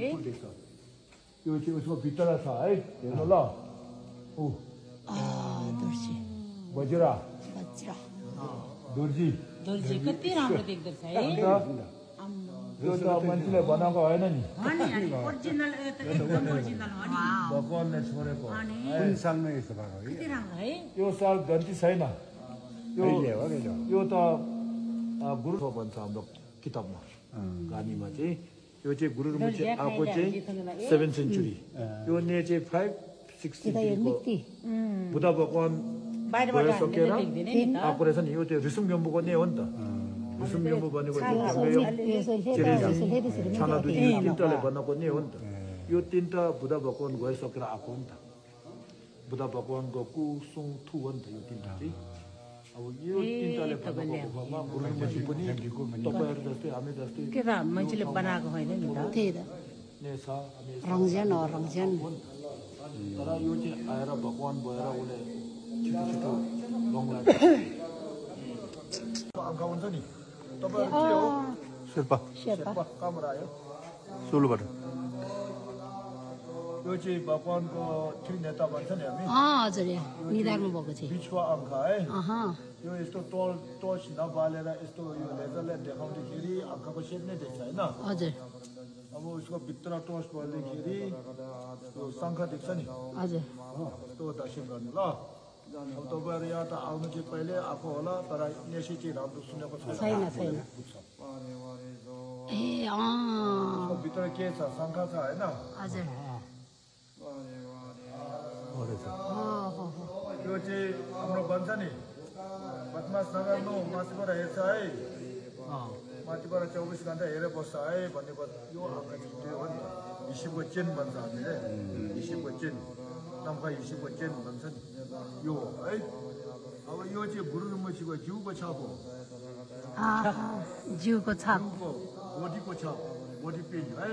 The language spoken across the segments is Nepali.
यो चाहिँ उसको भित्र छ है हेर्नु ल ऊ दोर्जी बजिरा वज्र दोर्जी दोर्जी कति राम्रो देख्दछ है यो त मान्छेले बनाएको होइन नि ओरिजिनल एकदम ओरिजिनल हो नि भगवानले छोडेको कुन सालमा यस्तो भएको कति राम्रो है यो साल गन्ती छैन यो त गुरु भन्छ हाम्रो किताबमा गानीमा चाहिँ यो चाहिँ गुरु आएको चाहिँ 7th century यो ने चाहिँ 560 बुद्ध भगवान सकेर आएको रहेछ नि यो चाहिँ ऋषुम यम्बुको नै हो नि त ऋषुम यम्बु भनेको तिनवटाले बनाएको नै हो नि त यो तिनवटा बुद्ध भगवान गइसकेर आएको हो नि त बुद्ध भगवानको कुसुङ थु हो नि त यो तिनवटा चाहिँ अब यो तिनवटाले बनाएको गुफामा गुरुमती पनि तपाईँहरू जस्तै हामी जस्तै के त मान्छेले बनाएको होइन नि त त्यही त रङजन हो रङजन तर यो चाहिँ आएर भगवान भएर उसले छिटो छिटो बङ्गला आँखा हुन्छ नि तपाईँहरू के हो शेर्पा कहाँबाट आयो सोलुबाट यो चाहिँ भगवानको थ्री नेता भन्छ नि हामी हजुर निधारमा भएको चाहिँ बिचको आँखा है यो यस्तो टोच नबालेर यस्तो यो लेजरले देखाउँदाखेरि आँखाको सेप नै देख्छ होइन हजुर अब उसको भित्र टोच भर्दाखेरि यो शङ्ख देख्छ नि हजुर त्यो दर्शन गर्नु ल अब तपाईँहरू यहाँ त आउनु चाहिँ पहिले आएको होला तर नेसी चाहिँ राम्रो सुनेको छैन छैन ए भित्र के छ शङ्ख छ होइन हजुर यो चाहिँ हाम्रो भन्छ नि बदमास नगर्नु माथिबाट हेर्छ है माथिबाट 24 घन्टा हेरेर बस्छ है भनेको यो आँखा चाहिँ त्यो हो नि हिसिबको चेन भन्छ हामीले हिसिबको चेन नम्का हिसिबको चेन भन्छ नि यो है अब यो चाहिँ गुरु मसीको जिउको छाप हो जिउको छाप बोडीको छाप बोडी पेन है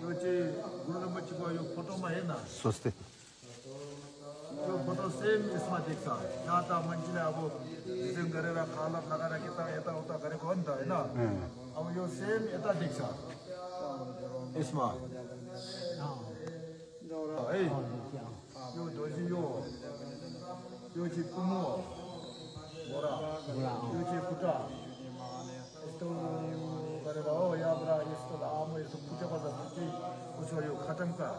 यो चाहिँ गुरु मसीको यो फोटोमा हेर्न स्वस्ति यो फोटो सेम यसमा देख्छ यहाँ त मान्छेले अब डिजाइन गरेर कलर लगाएर यताउता गरेको हो नि त होइन अब यो सेम यता देख्छ यसमा है यो धोजी यो चाहिँ कुमो बोरा यो चाहिँ खुट्टा यस्तो गरेर हो यहाँबाट यस्तो लामो यस्तो फुटेको जस्तो चाहिँ उसको यो खटमका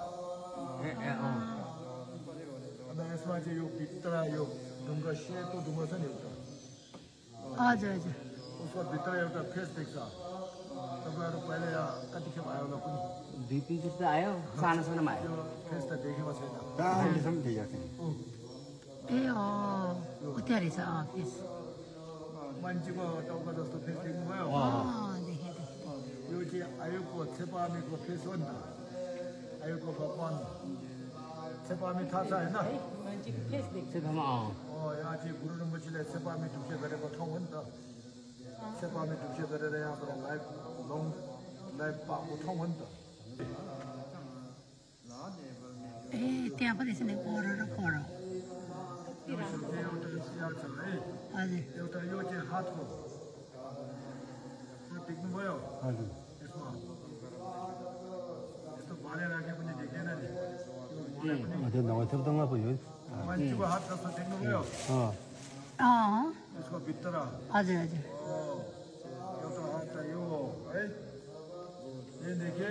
अन्त यसमा चाहिँ यो भित्र यो ढुङ्गा सेतो ढुङ्गा छ नि एउटा हजुर हजुर उसको भित्र एउटा फेस देख्छ तपाईँहरू पहिला यहाँ कतिखेप आयो होला पनि बिपी जस्तो आयो सानो सानोमा आयो त्यो फेस त देखेको छैन अहिलेसम्म देखाएको छैन ए उत्या रहेछ फेस मान्छेको टाउको जस्तो फेस देख्नुभयो देखेँ यो चाहिँ आयुको छेपामीको फेस हो नि त आयुको भगवान छेपामी थाहा छ होइन मान्छेको फेस देख्छ यहाँ चाहिँ गुरु नम्बरजीले छेपामी ढुक्से गरेको ठाउँ हो नि त छेपामी ढुक्से गरेर यहाँबाट लङ लाइफ पाएको ठाउँ हो नि त ए त्यहाँ पनि छ नि पर र पर एउटा स्याहार छ है हजुर एउटा यो चाहिँ हातको देख्नुभयो हजुर यसमा यस्तो भाले राखे पनि देखेन नि त्यो नवथेप्दमा पुग्यो मान्छेको हात जस्तो देख्नुभयो यसको भित्र हजुर हजुर एउटा हात यो है यहाँदेखि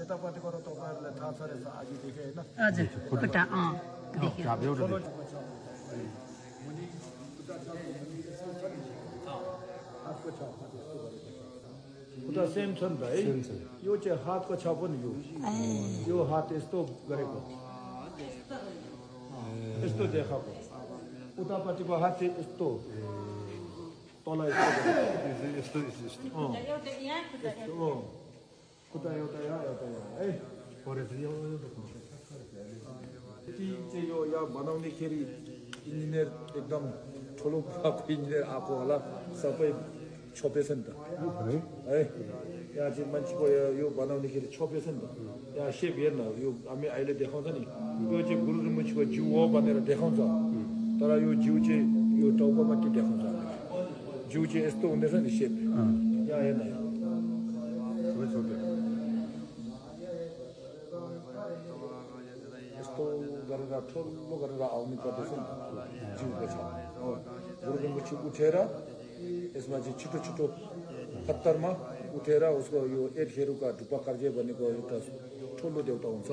यतापट्टिको र तपाईँहरूलाई थाहा छ रहेछ अघि देखेँ होइन हजुर खुट्टा देखेँ हातको छाप खुट्टा सेम छ नि त है यो चाहिँ हातको छाप हो नि यो हात यस्तो गरेको यस्तो देखाएको उतापट्टिको हात चाहिँ यस्तो तल यस्तो खुट्टा एउटा यहाँ है यति चाहिँ यो यहाँ बनाउँदाखेरि इन्जिनियर एकदम ठुलो खालको इन्जिनियर आएको होला सबै छोपेछ नि त है यहाँ चाहिँ मान्छेको यो बनाउँदाखेरि छोपेछ नि त यहाँ सेप हेर्न यो हामी अहिले देखाउँछ नि यो चाहिँ गुरु मान्छेको जिउ हो भनेर देखाउँछ तर यो जिउ चाहिँ यो टाउको मात्रै देखाउँछ जिउ चाहिँ यस्तो हुँदैछ नि सेप यहाँ हेर्न गरेर ठुलो गरेर आउने गर्दछ नि जिउको छ गुरुको मुछि उठेर यसमा चाहिँ छिटो छिटो पत्तरमा उठेर उसको यो एटखेरुका ढुप्पा कार्य भनेको एउटा ठुलो देउता हुन्छ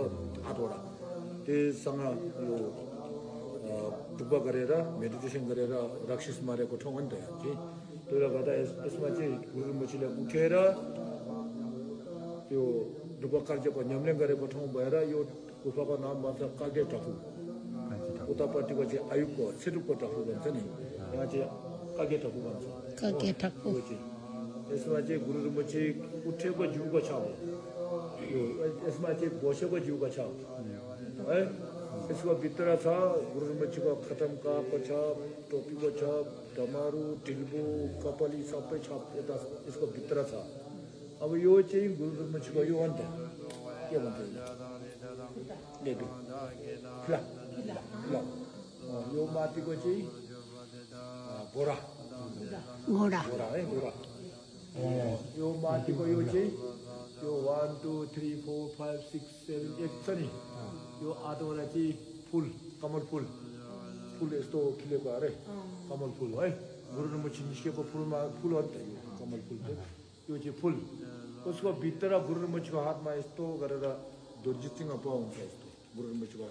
8वटा त्यससँग यो ढुप्पा गरेर मेडिटेसन गरेर राक्षस मारेको ठाउँ हो नि त चाहिँ त्यसले गर्दा यसमा चाहिँ गुरु मुछीले उठेर यो ढुप्पा कार्यको न्याम्ले गरेको ठाउँ भएर यो गुफाको नाम भन्छ कागे टापु उतापट्टिको चाहिँ आयुको सिरुको टापु भन्छ नि यहाँ चाहिँ कागे टापु भन्छ कके ठक्कु यो चाहिँ यसमा चाहिँ गुरु मुछी उठेको जिउको छ यो यसमा चाहिँ बसेको जिउको छ है यसको भित्र छ गुरु मुछीको खटमकाको छ टोपीको छ डमरू ढिल्बु कपाली सबै छ यता यसको भित्र छ अब यो चाहिँ गुरु मुछीको यो हो नि त के भन्छ यो माथिको चाहिँ घोडा घोडा घोडा है घोडा यो माथिको यो चाहिँ यो 1 2 3 4 5 6 7 8 छ नि यो 8वटा चाहिँ फुल कमल फुल फुल यस्तो फुलेको अरे कमल फुल है गुरु मुछी निस्केको फुलमा फुल हो नि त यो कमल फुल चाहिँ यो चाहिँ फुल उसको भित्र गुरु मुछीको हातमा यस्तो गरेर दोर्जितसँग पाउँछ यस्तो गुरु मुछीको